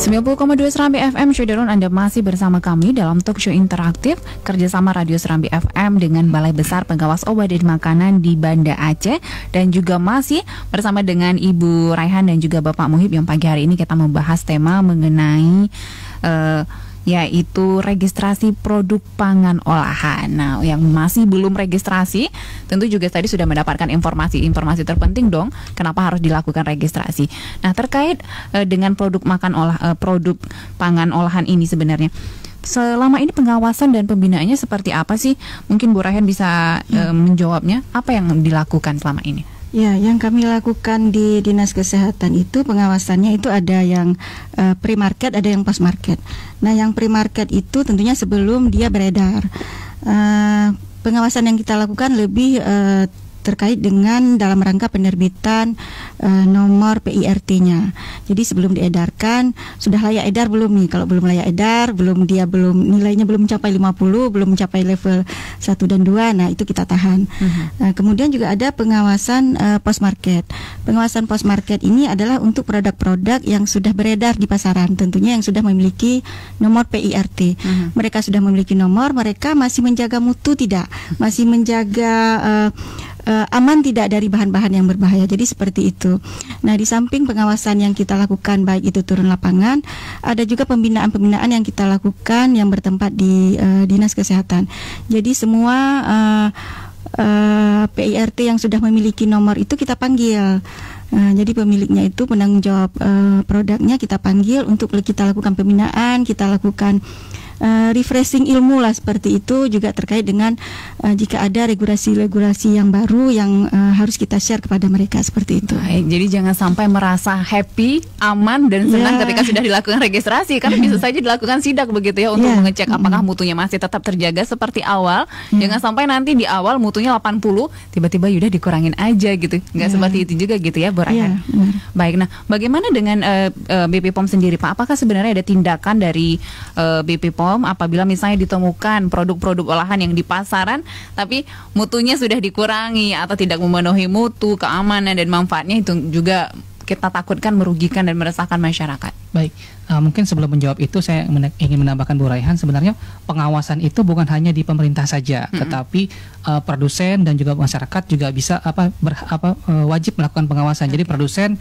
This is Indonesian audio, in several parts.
90,2 Serambi FM, Syederun, Anda masih bersama kami dalam talk show interaktif kerjasama Radio Serambi FM dengan Balai Besar Pengawas Obat dan Makanan di Banda Aceh, dan juga masih bersama dengan Ibu Raihan dan juga Bapak Muhib yang pagi hari ini kita membahas tema mengenai yaitu registrasi produk pangan olahan. Nah, yang masih belum registrasi tentu juga tadi sudah mendapatkan informasi terpenting dong, kenapa harus dilakukan registrasi. Nah, terkait dengan produk produk pangan olahan ini sebenarnya selama ini pengawasan dan pembinaannya seperti apa sih? Mungkin Bu Raihan bisa menjawabnya. Apa yang dilakukan selama ini? Ya, yang kami lakukan di Dinas Kesehatan itu pengawasannya itu ada yang pre-market, ada yang post-market. Nah, yang pre-market itu tentunya sebelum dia beredar. Pengawasan yang kita lakukan lebih terkait dengan dalam rangka penerbitan nomor PIRT-nya. Jadi sebelum diedarkan, sudah layak edar belum nih? Kalau belum layak edar, nilainya belum mencapai 50, belum mencapai level 1 dan 2, nah itu kita tahan. Kemudian juga ada pengawasan post-market. Pengawasan post-market ini adalah untuk produk-produk yang sudah beredar di pasaran, tentunya yang sudah memiliki nomor PIRT. Mereka sudah memiliki nomor, mereka masih menjaga mutu tidak? Masih menjaga aman tidak dari bahan-bahan yang berbahaya. Jadi seperti itu. Nah, di samping pengawasan yang kita lakukan baik itu turun lapangan, ada juga pembinaan-pembinaan yang kita lakukan yang bertempat di Dinas Kesehatan. Jadi semua PIRT yang sudah memiliki nomor itu kita panggil. Jadi pemiliknya itu penanggung jawab produknya kita panggil untuk kita lakukan pembinaan, kita lakukan refreshing ilmu lah seperti itu, juga terkait dengan jika ada regulasi-regulasi yang baru yang harus kita share kepada mereka seperti itu. Baik, jadi jangan sampai merasa happy, aman dan senang ketika sudah dilakukan registrasi, karena bisa saja dilakukan sidak begitu ya untuk mengecek apakah mutunya masih tetap terjaga seperti awal. Jangan sampai nanti di awal mutunya 80, tiba-tiba udah dikurangin aja gitu. Nggak seperti itu juga gitu ya, Bu Raihan. Baik, nah bagaimana dengan BP POM sendiri, Pak? Apakah sebenarnya ada tindakan dari BP POM apabila misalnya ditemukan produk-produk olahan yang di pasaran tapi mutunya sudah dikurangi atau tidak memenuhi mutu, keamanan dan manfaatnya, itu juga kita takutkan merugikan dan meresahkan masyarakat. Baik, mungkin sebelum menjawab itu saya ingin menambahkan Bu Raihan, sebenarnya pengawasan itu bukan hanya di pemerintah saja, tetapi produsen dan juga masyarakat juga bisa wajib melakukan pengawasan. Jadi produsen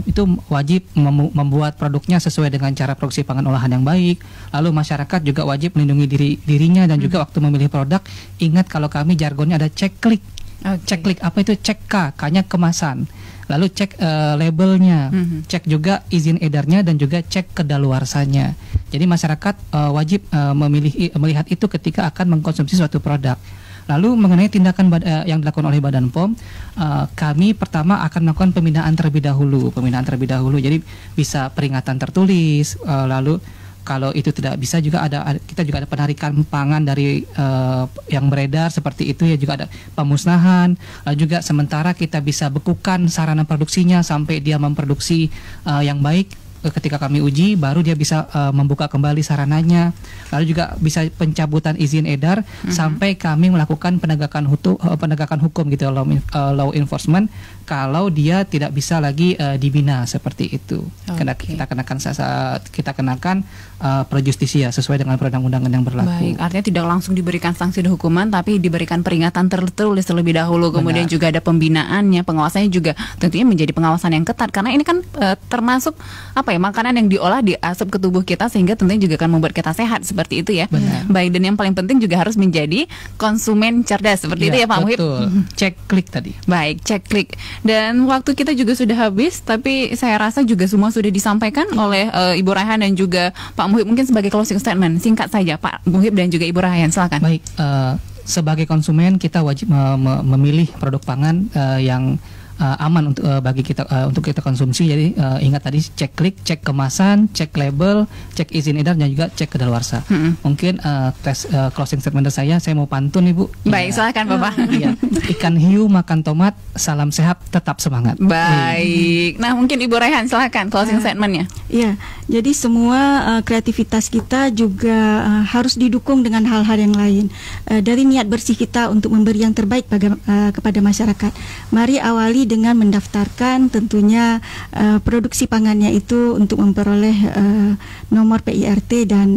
itu wajib membuat produknya sesuai dengan cara produksi pangan olahan yang baik. Lalu masyarakat juga wajib melindungi dirinya dan juga waktu memilih produk, ingat kalau kami jargonnya ada cek klik. Cek klik apa itu? Cek K-nya kemasan. Lalu cek labelnya, cek juga izin edarnya dan juga cek kedaluarsanya. Jadi masyarakat wajib melihat itu ketika akan mengkonsumsi suatu produk. Lalu mengenai tindakan yang dilakukan oleh Badan POM, kami pertama akan melakukan pembinaan terlebih dahulu. Jadi bisa peringatan tertulis, lalu kalau itu tidak bisa juga kita juga ada penarikan pangan dari yang beredar seperti itu ya, juga ada pemusnahan. Lalu juga sementara kita bisa bekukan sarana produksinya sampai dia memproduksi yang baik. Ketika kami uji baru dia bisa membuka kembali sarananya. Lalu juga bisa pencabutan izin edar sampai kami melakukan penegakan hukum gitu, law enforcement, kalau dia tidak bisa lagi dibina seperti itu. Kita kenakan pro justisia sesuai dengan perundang-undangan yang berlaku. Baik, artinya tidak langsung diberikan sanksi dan hukuman, tapi diberikan peringatan tertulis terlebih dahulu. Kemudian juga ada pembinaannya, pengawasannya juga tentunya menjadi pengawasan yang ketat, karena ini kan termasuk makanan yang diolah diasup ke tubuh kita, sehingga tentunya juga akan membuat kita sehat seperti itu ya. Baik, dan yang paling penting juga harus menjadi konsumen cerdas seperti itu ya Pak Muhib. Cek klik tadi. Baik, cek klik. Dan waktu kita juga sudah habis, tapi saya rasa juga semua sudah disampaikan oleh Ibu Raihan dan juga Pak Muhib. Mungkin sebagai closing statement singkat saja Pak Muhib dan juga Ibu Raihan, silakan. Baik, sebagai konsumen kita wajib memilih produk pangan yang aman untuk bagi kita untuk kita konsumsi. Jadi ingat tadi cek klik, cek kemasan, cek label, cek izin edar dan juga cek kedaluarsa. Mungkin closing statement saya mau pantun Ibu. Baik, silakan Bapak. Ikan hiu makan tomat, salam sehat tetap semangat. Baik. Nah, mungkin Ibu Raihan silakan closing statementnya. Ya, jadi semua kreativitas kita juga harus didukung dengan hal-hal yang lain. Dari niat bersih kita untuk memberi yang terbaik kepada masyarakat. Mari awali dengan mendaftarkan tentunya produksi pangannya itu untuk memperoleh nomor PIRT dan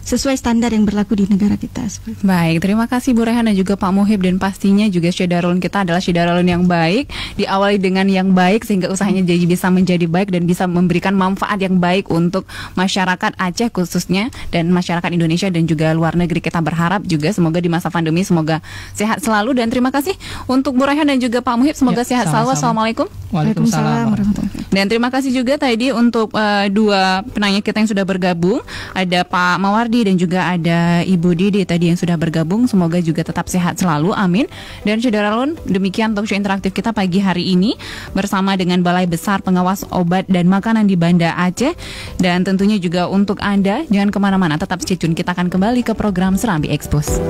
sesuai standar yang berlaku di negara kita. Baik, terima kasih Bu Rehan dan juga Pak Muhib, dan pastinya juga Syedarulun kita adalah Syedarulun yang baik, diawali dengan yang baik sehingga usahanya jadi bisa menjadi baik dan bisa memberikan manfaat yang baik untuk masyarakat Aceh khususnya dan masyarakat Indonesia dan juga luar negeri. Kita berharap juga semoga di masa pandemi semoga sehat selalu, dan terima kasih untuk Bu Rehan dan juga Pak Muhib, semoga sehat selalu. Assalamualaikum. Waalaikumsalam. Dan terima kasih juga tadi untuk dua penanya kita yang sudah bergabung, ada Pak Mawardi dan juga ada Ibu Didi tadi yang sudah bergabung. Semoga juga tetap sehat selalu, amin. Dan Syedarulun, demikian talkshow interaktif kita pagi hari ini bersama dengan Balai Besar Pengawas Obat dan Makanan di Banda Aceh. Dan tentunya juga untuk Anda, jangan kemana-mana, tetap stay tune, kita akan kembali ke program Serambi Expose.